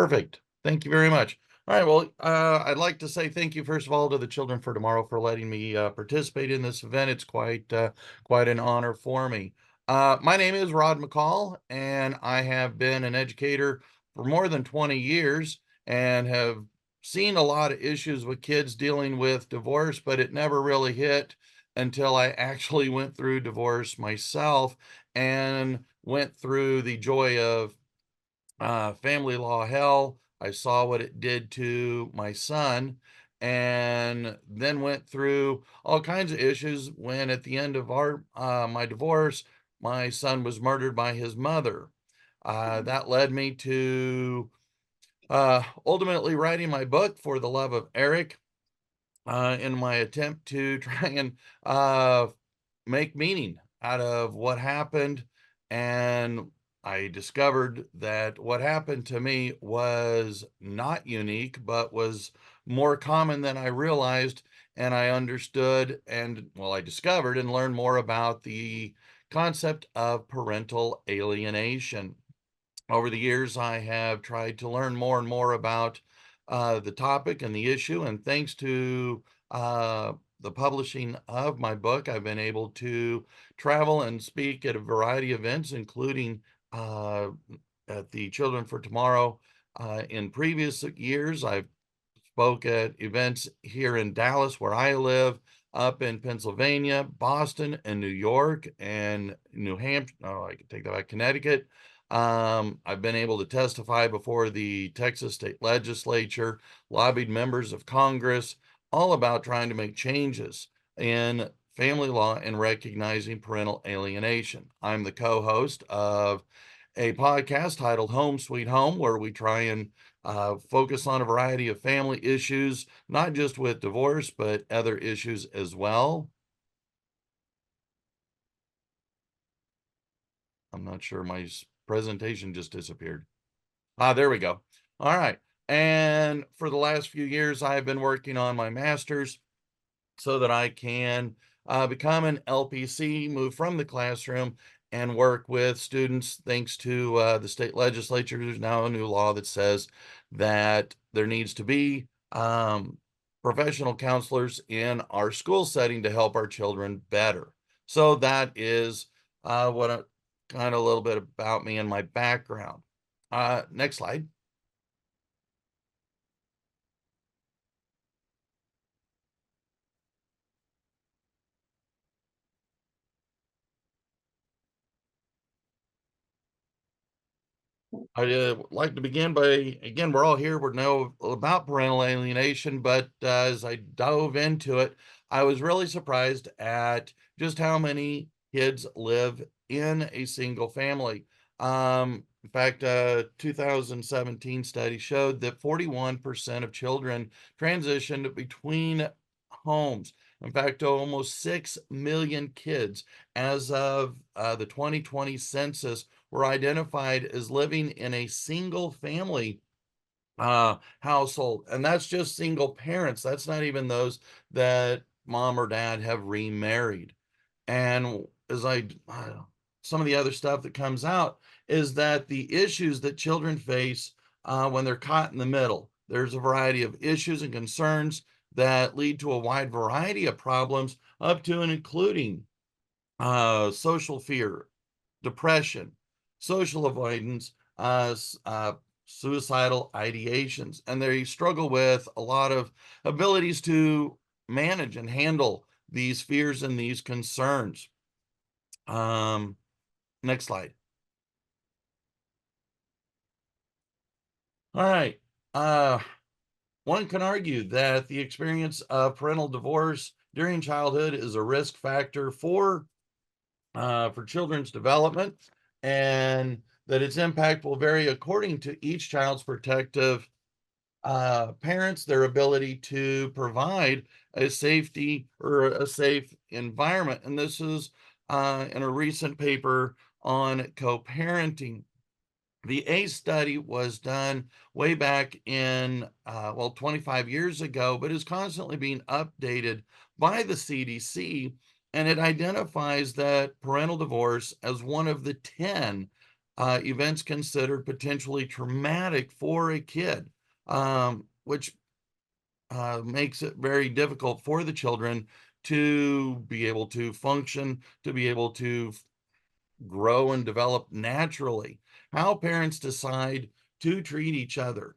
Perfect. Thank you very much. All right. Well, I'd like to say thank you first of all to the Children for Tomorrow for letting me participate in this event. It's quite an honor for me. My name is Rod McCall, and I have been an educator for more than 20 years and have seen a lot of issues with kids dealing with divorce, but it never really hit until I actually went through divorce myself and went through the joy of family law hell. I saw what it did to my son, and then went through all kinds of issues when at the end of my divorce, my son was murdered by his mother. That led me to ultimately writing my book for the Love of Eryk, in my attempt to try and uh, make meaning out of what happened. And I discovered that what happened to me was not unique, but was more common than I realized. And I understood and, well, I discovered and learned more about the concept of parental alienation. Over the years, I have tried to learn more and more about the topic and the issue. And thanks to the publishing of my book, I've been able to travel and speak at a variety of events, including uh, at the Children for Tomorrow. In previous years, I've spoke at events here in Dallas, where I live, up in Pennsylvania, Boston, and New York, and New Hampshire. Oh, I can take that back, Connecticut. I've been able to testify before the Texas State Legislature, lobbied members of Congress, all about trying to make changes in family law and recognizing parental alienation. I'm the co-host of a podcast titled Home Sweet Home, where we try and focus on a variety of family issues, not just with divorce, but other issues as well. I'm not sure my presentation just disappeared. There we go. All right. And for the last few years, I've been working on my master's so that I can become an LPC, move from the classroom, and work with students. Thanks to the state legislature, there's now a new law that says that there needs to be professional counselors in our school setting to help our children better. So that is what kind of a little bit about me and my background. Next slide. I'd like to begin by, again, we're all here, we know about parental alienation, but as I dove into it, I was really surprised at just how many kids live in a single family. In fact, a 2017 study showed that 41% of children transitioned between homes. In fact, almost 6 million kids as of the 2020 census were identified as living in a single family household. And that's just single parents. That's not even those that mom or dad have remarried. And as some of the other stuff that comes out is that the issues that children face when they're caught in the middle, there's a variety of issues and concerns that lead to a wide variety of problems, up to and including social fear, depression, social avoidance, suicidal ideations, and they struggle with a lot of abilities to manage and handle these fears and these concerns. Um, Next slide. All right. Uh, One can argue that the experience of parental divorce during childhood is a risk factor for children's development, and that its impact will vary according to each child's protective parents, their ability to provide a safety or a safe environment. And this is in a recent paper on co-parenting. The ACE study was done way back in, 25 years ago, but is constantly being updated by the CDC. And it identifies that parental divorce as one of the 10 events considered potentially traumatic for a kid, which makes it very difficult for the children to be able to function, to be able to grow and develop naturally. How parents decide to treat each other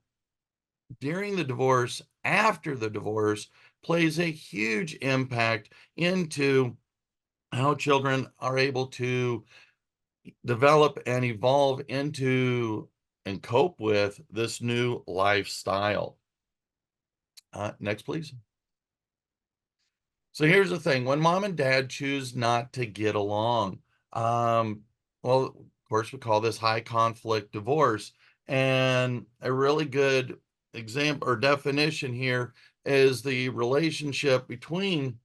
during the divorce, after the divorce, plays a huge impact into how children are able to develop and evolve into and cope with this new lifestyle. Next, please. So here's the thing, when mom and dad choose not to get along, um, well, of course, we call this high conflict divorce. And a really good example or definition here is the relationship between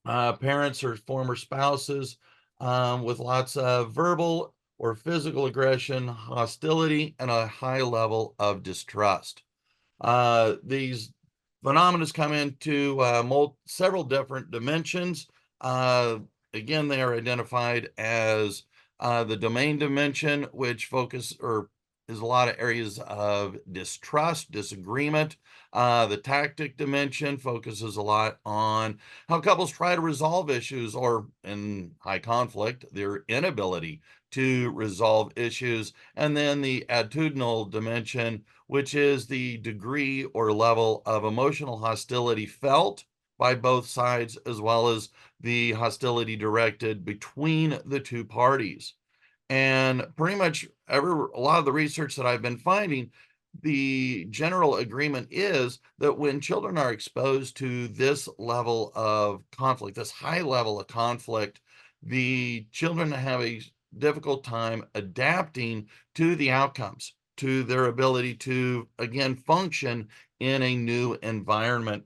parents or former spouses with lots of verbal or physical aggression, hostility, and a high level of distrust. These phenomena come into several different dimensions. Uh, Again, they are identified as the domain dimension, which focus or is a lot of areas of distrust, disagreement. The tactic dimension focuses a lot on how couples try to resolve issues or, in high conflict, their inability to resolve issues. And then the attitudinal dimension, which is the degree or level of emotional hostility felt by both sides, as well as the hostility directed between the two parties. And pretty much a lot of the research that I've been finding, the general agreement is that when children are exposed to this level of conflict, this high level of conflict, the children have a difficult time adapting to the outcomes, to their ability to, again, function in a new environment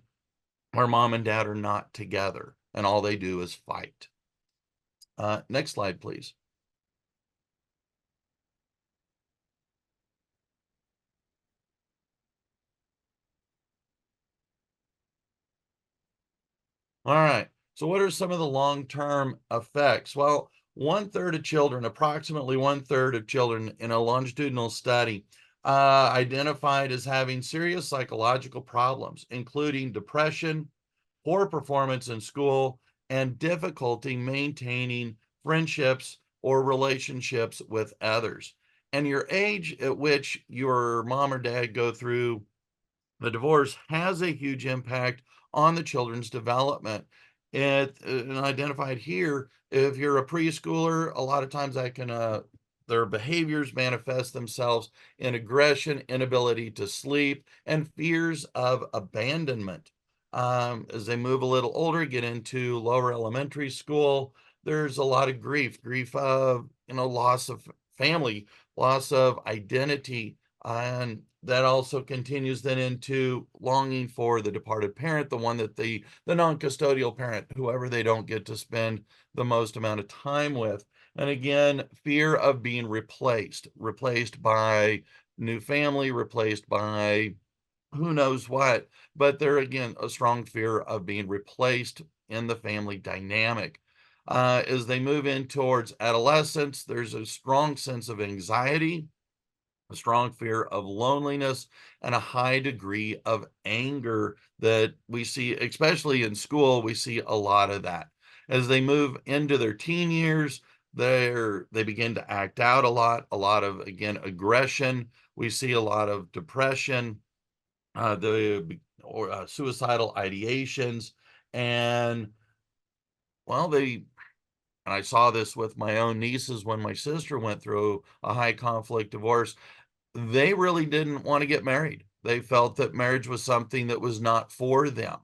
where mom and dad are not together and all they do is fight. Next slide, please. All right. So, what are some of the long term effects? Well, one third of children, approximately one third of children in a longitudinal study, identified as having serious psychological problems, including depression, poor performance in school, and difficulty maintaining friendships or relationships with others. And your age at which your mom or dad go through the divorce has a huge impact on the children's development. It and identified here, if you're a preschooler, a lot of times that can their behaviors manifest themselves in aggression, inability to sleep, and fears of abandonment. As they move a little older, get into lower elementary school, there's a lot of grief of loss of family, loss of identity, and that also continues then into longing for the departed parent, the one that the non-custodial parent, whoever they don't get to spend the most amount of time with. And again, fear of being replaced by new family, replaced by who knows what, but there again, a strong fear of being replaced in the family dynamic. As they move in towards adolescence, there's a strong sense of anxiety, a strong fear of loneliness, and a high degree of anger that we see, especially in school. We see a lot of that. As they move into their teen years, they begin to act out a lot of, again, aggression. We see a lot of depression, suicidal ideations, and well, and I saw this with my own nieces when my sister went through a high conflict divorce. They really didn't want to get married. They felt that marriage was something that was not for them.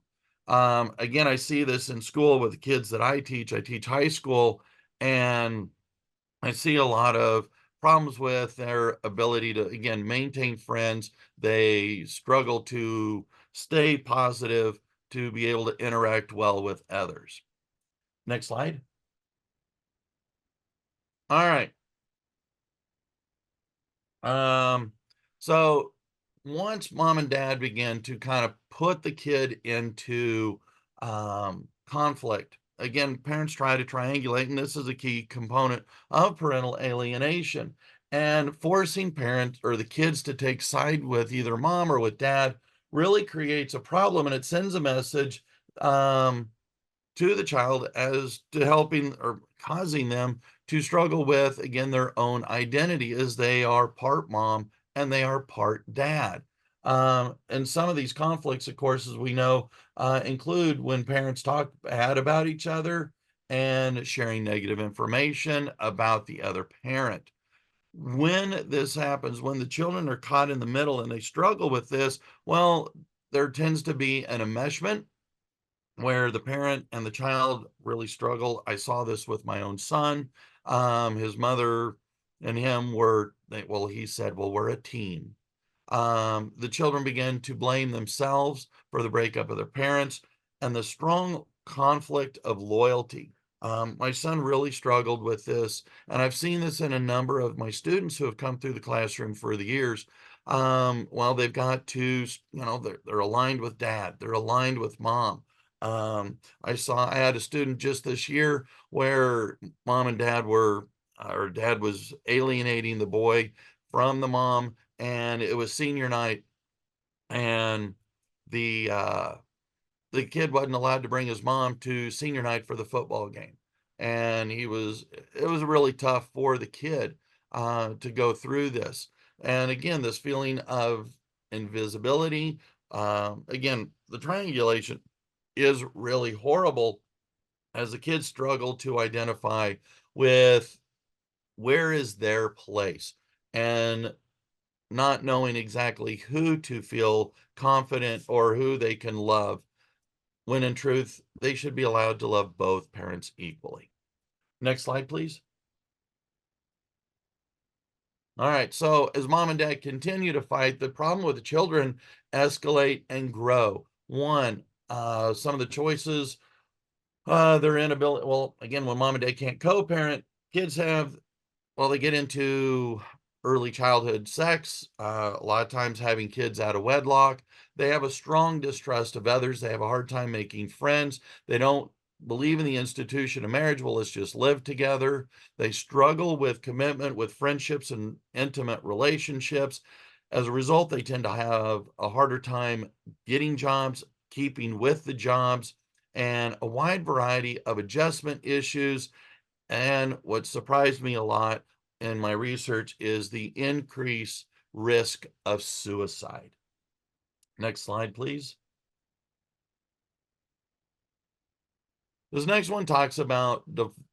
Again, I see this in school with the kids that I teach. I teach high school, and I see a lot of problems with their ability to, again, maintain friends. They struggle to stay positive, to be able to interact well with others. Next slide. All right. Um, so once mom and dad began to kind of put the kid into conflict, again, parents try to triangulate, and this is a key component of parental alienation. And forcing parents or the kids to take side with either mom or with dad really creates a problem, and it sends a message um, to the child as to helping or causing them to struggle with, again, their own identity as they are part mom and they are part dad. And some of these conflicts, of course, as we know, include when parents talk bad about each other and sharing negative information about the other parent. When this happens, when the children are caught in the middle and they struggle with this, well, there tends to be an enmeshment where the parent and the child really struggle. I saw this with my own son. His mother and him well, he said, well, we're a team. The children began to blame themselves for the breakup of their parents and the strong conflict of loyalty. My son really struggled with this, and I've seen this in a number of my students who have come through the classroom for the years. Well, they've got to, they're aligned with dad, they're aligned with mom. I had a student just this year where mom and dad were, or dad was alienating the boy from the mom, and it was senior night, and the uh the kid wasn't allowed to bring his mom to senior night for the football game. And it was really tough for the kid to go through this. And again, this feeling of invisibility, again, the triangulation is really horrible as the kids struggle to identify with where is their place. And not knowing exactly who to feel confident or who they can love, when in truth, they should be allowed to love both parents equally. Next slide, please. All right, so as mom and dad continue to fight, the problem with the children escalate and grow. One, some of the choices, their inability, well, again, when mom and dad can't co-parent, kids have well, they get into early childhood sex, a lot of times having kids out of wedlock. They have a strong distrust of others. They have a hard time making friends. They don't believe in the institution of marriage. Well, let's just live together. They struggle with commitment, with friendships and intimate relationships. As a result, they tend to have a harder time getting jobs, keeping with the jobs, and a wide variety of adjustment issues. And what surprised me a lot in my research is the increased risk of suicide. Next slide, please. This next one talks about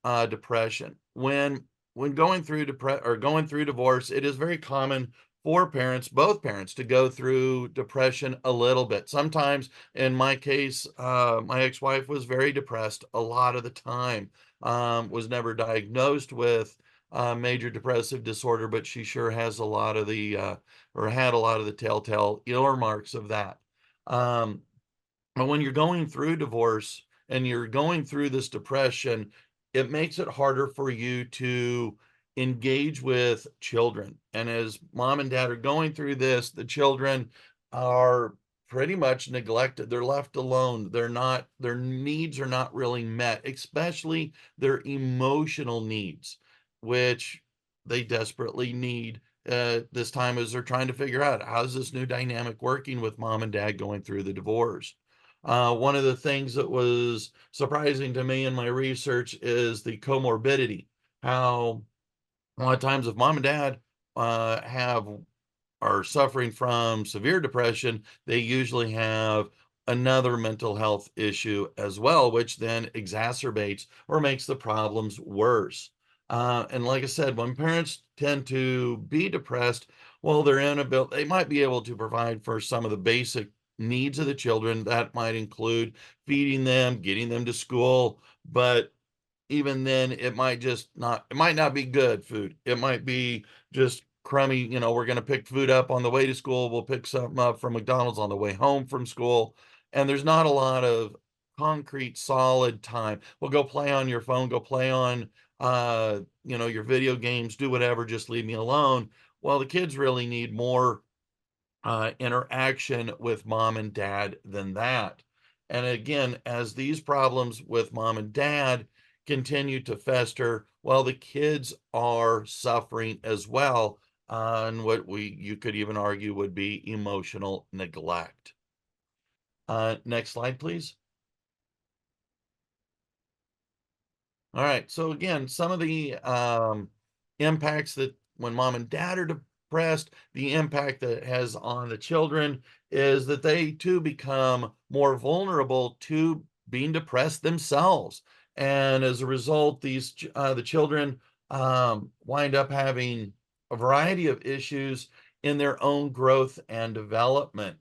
depression. When going through going through divorce, it is very common for parents, both parents, to go through depression a little bit. Sometimes, in my case, my ex-wife was very depressed a lot of the time. Was never diagnosed with major depressive disorder, but she sure has a lot of the or had a lot of the telltale earmarks of that. Um, but when you're going through divorce and you're going through this depression, it makes it harder for you to engage with children. And as mom and dad are going through this, the children are pretty much neglected. They're left alone. Their needs are not really met, especially their emotional needs, which they desperately need this time as they're trying to figure out how's this new dynamic working with mom and dad going through the divorce. One of the things that was surprising to me in my research is the comorbidity. How a lot of times, if mom and dad have are suffering from severe depression, they usually have another mental health issue as well, which then exacerbates or makes the problems worse. And like I said, when parents tend to be depressed, well, they might be able to provide for some of the basic needs of the children. That might include feeding them, getting them to school, but even then it might not be good food. It might be just crummy, we're going to pick food up on the way to school, we'll pick something up from McDonald's on the way home from school, and there's not a lot of concrete solid time. Well, go play on your phone, go play on your video games, do whatever, just leave me alone. Well, the kids really need more interaction with mom and dad than that. And again, as these problems with mom and dad continue to fester, well, the kids are suffering as well on what you could even argue would be emotional neglect. Next slide, please. All right. So again, some of the impacts that when mom and dad are depressed, the impact that it has on the children is that they too become more vulnerable to being depressed themselves. And as a result, the children wind up having a variety of issues in their own growth and development.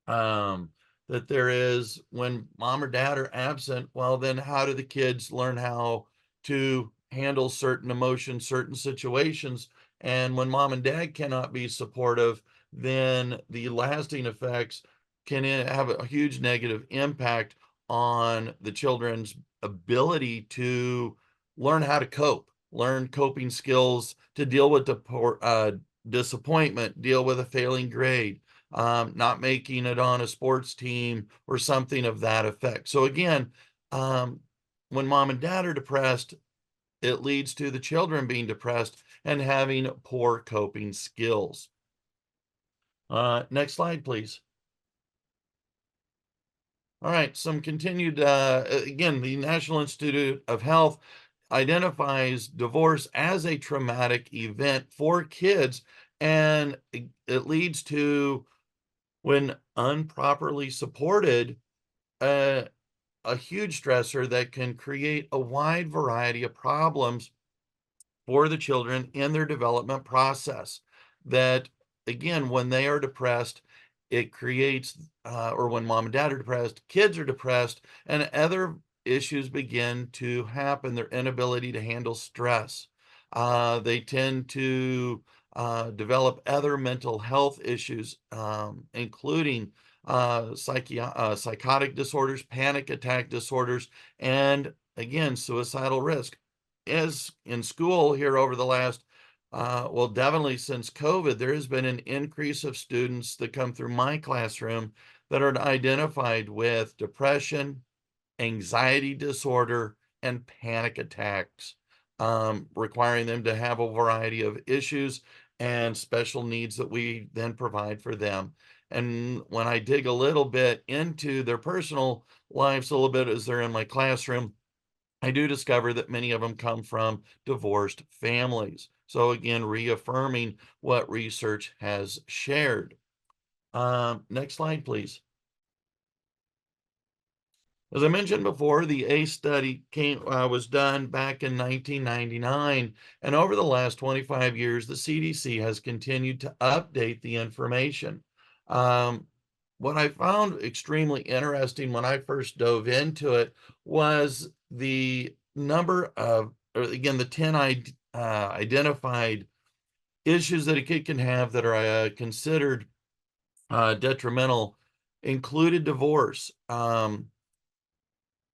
um, that there is when mom or dad are absent, well, then how do the kids learn how to handle certain emotions, certain situations? And when mom and dad cannot be supportive, then the lasting effects can have a huge negative impact on the children's ability to learn how to cope, learn coping skills to deal with disappointment, deal with a failing grade, not making it on a sports team or something of that effect. So again, um, when mom and dad are depressed, it leads to the children being depressed and having poor coping skills. Next slide, please. All right, some continued, again, the National Institute of Health identifies divorce as a traumatic event for kids, and it leads to, when improperly supported, uh, a huge stressor that can create a wide variety of problems for the children in their development process. That, again, when they are depressed, it creates, or when mom and dad are depressed, kids are depressed, and other issues begin to happen. Their inability to handle stress. They tend to develop other mental health issues, including psychotic disorders, panic attack disorders, and again, suicidal risk. As in school here over the last, well, definitely since COVID, there has been an increase of students that come through my classroom that are identified with depression, anxiety disorder, and panic attacks, requiring them to have a variety of issues and special needs that we then provide for them. And when I dig a little bit into their personal lives, a little bit as they're in my classroom, I do discover that many of them come from divorced families. So again, reaffirming what research has shared. Next slide, please. As I mentioned before, the ACE study was done back in 1999, and over the last 25 years, the CDC has continued to update the information. Um, what I found extremely interesting when I first dove into it was the number of, or again, the 10 identified issues that a kid can have that are considered detrimental, included divorce.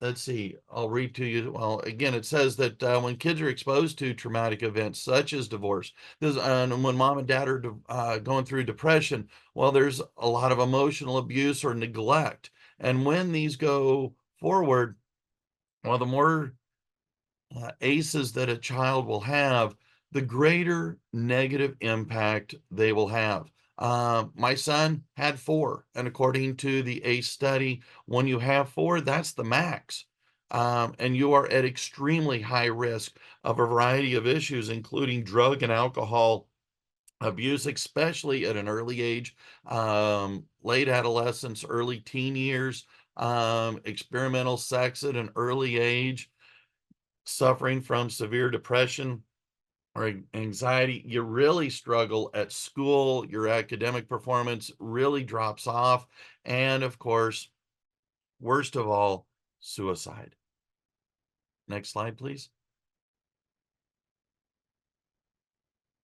Let's see, I'll read to you. Well, again, it says that when kids are exposed to traumatic events such as divorce, and when mom and dad are going through depression, well, there's a lot of emotional abuse or neglect. And when these go forward, well, the more ACEs that a child will have, the greater negative impact they will have. My son had four, and according to the ACE study, when you have four, that's the max. And you are at extremely high risk of a variety of issues, including drug and alcohol abuse, especially at an early age, late adolescence, early teen years, experimental sex at an early age, suffering from severe depression or anxiety. You really struggle at school, your academic performance really drops off, and of course, worst of all, suicide. Next slide, please.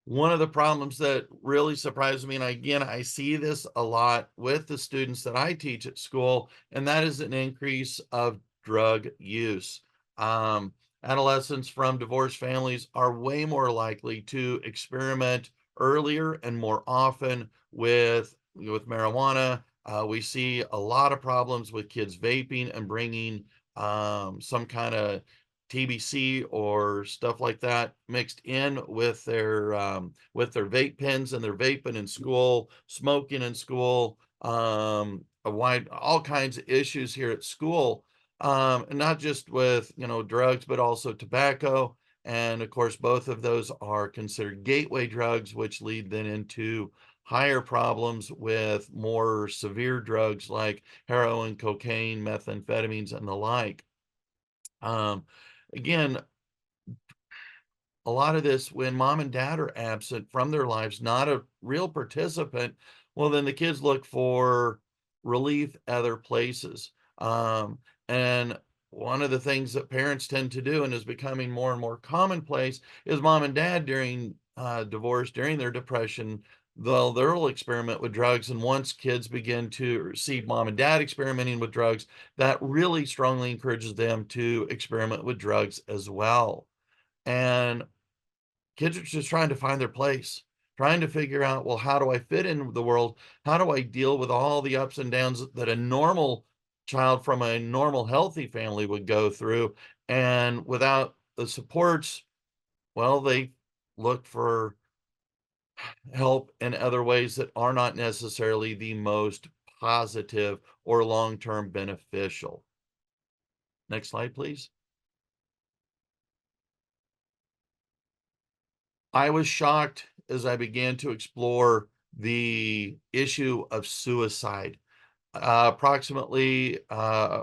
One of the problems that really surprised me, and again, I see this a lot with the students that I teach at school, and that is an increase of drug use. Um, Adolescents from divorced families are way more likely to experiment earlier and more often with marijuana. We see a lot of problems with kids vaping and bringing some kind of TBC or stuff like that mixed in with their vape pens, and they're vaping in school, smoking in school, a wide all kinds of issues here at school, and not just with, drugs, but also tobacco. And of course, both of those are considered gateway drugs, which lead then into higher problems with more severe drugs like heroin, cocaine, methamphetamines, and the like. Um, Again, a lot of this, when mom and dad are absent from their lives, not a real participant, well, then the kids look for relief other places. And one of the things that parents tend to do, and is becoming more and more commonplace, is mom and dad during divorce, during their depression, they'll experiment with drugs. And once kids begin to see mom and dad experimenting with drugs, that really strongly encourages them to experiment with drugs as well. And kids are just trying to find their place, trying to figure out, well, how do I fit in the world? How do I deal with all the ups and downs that a normal child from a normal, healthy family would go through? And without the supports, well, they look for help in other ways that are not necessarily the most positive or long-term beneficial. Next slide, please. I was shocked as I began to explore the issue of suicide. Approximately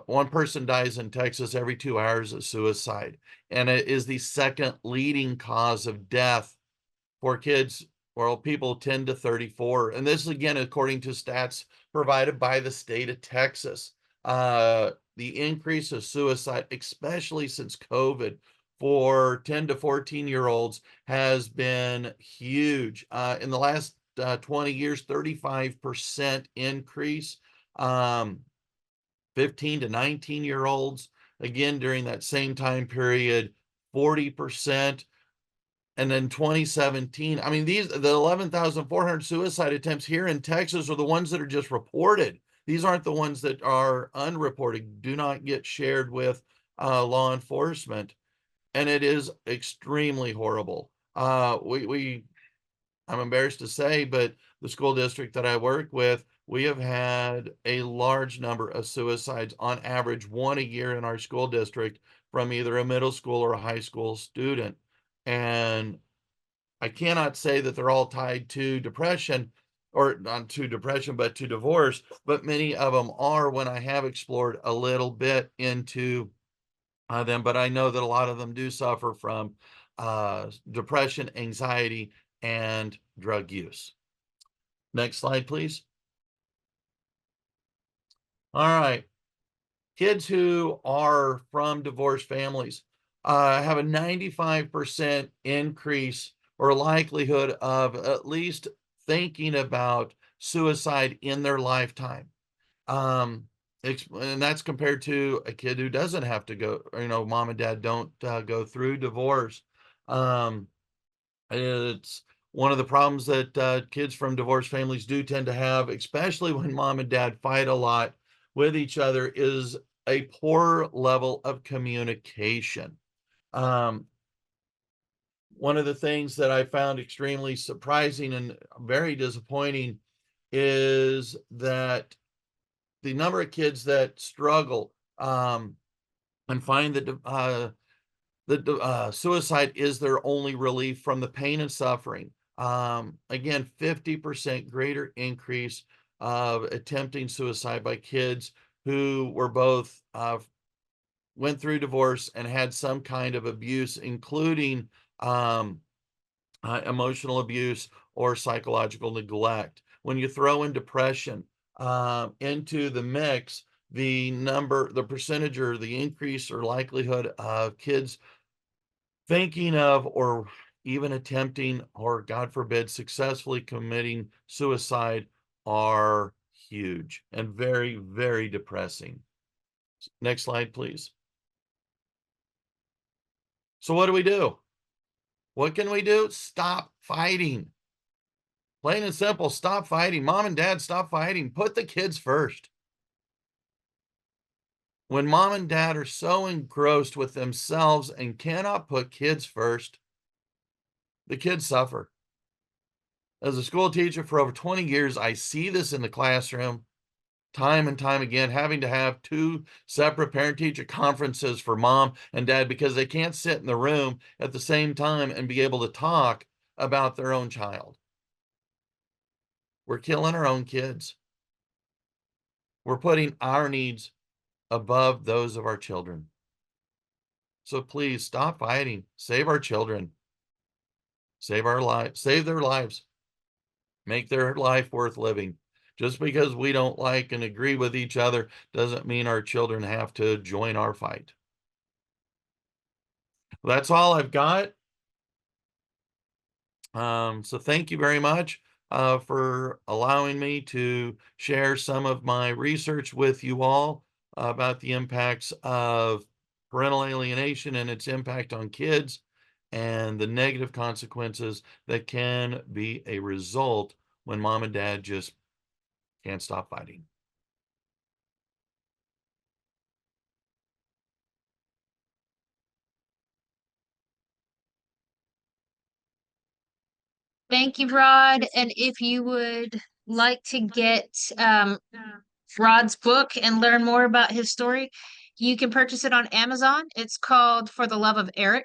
one person dies in Texas every 2 hours of suicide, and it is the second leading cause of death for kids, well, people 10 to 34. And this is again, according to stats provided by the state of Texas. The increase of suicide, especially since COVID, for 10 to 14-year-olds has been huge. In the last 20 years, 35% increase. Um, 15 to 19-year-olds, again, during that same time period, 40%. And then 2017, I mean, the 11,400 suicide attempts here in Texas are the ones that are just reported. These aren't the ones that are unreported, do not get shared with law enforcement. And it is extremely horrible. I'm embarrassed to say, but the school district that I work with, we have had a large number of suicides, on average, one a year in our school district, from either a middle school or a high school student. And I cannot say that they're all tied to depression, or not to depression, but to divorce, but many of them are, when I have explored a little bit into them. But I know that a lot of them do suffer from depression, anxiety, and drug use. Next slide, please. All right. Kids who are from divorced families have a 95% increase or likelihood of at least thinking about suicide in their lifetime. Um, and that's compared to a kid who doesn't have to go, mom and dad don't go through divorce. Um, it's one of the problems that kids from divorced families do tend to have, especially when mom and dad fight a lot with each other, is a poor level of communication. Um, One of the things that I found extremely surprising and very disappointing is that the number of kids that struggle and find that suicide is their only relief from the pain and suffering. Again, 50% greater increase of attempting suicide by kids who were both went through divorce and had some kind of abuse, including um, emotional abuse or psychological neglect. When you throw in depression into the mix, the percentage, or the increase or likelihood of kids thinking of, or even attempting, or God forbid, successfully committing suicide are huge and very, very depressing. Next slide, please. So what do we do? What can we do? Stop fighting. Plain and simple, stop fighting. Mom and dad, stop fighting. Put the kids first. When mom and dad are so engrossed with themselves and cannot put kids first, the kids suffer. As a school teacher for over 20 years, I see this in the classroom time and time again, having to have two separate parent teacher conferences for mom and dad because they can't sit in the room at the same time and be able to talk about their own child. We're killing our own kids. We're putting our needs above those of our children. So please stop fighting. Save our children. Save our lives. Save their lives. Make their life worth living. Just because we don't like and agree with each other doesn't mean our children have to join our fight. That's all I've got. So thank you very much for allowing me to share some of my research with you all about the impacts of parental alienation and its impact on kids and the negative consequences that can be a result when mom and dad just can't stop fighting. Thank you, Rod. And if you would like to get Rod's book and learn more about his story, you can purchase it on Amazon. It's called For the Love of Eryk.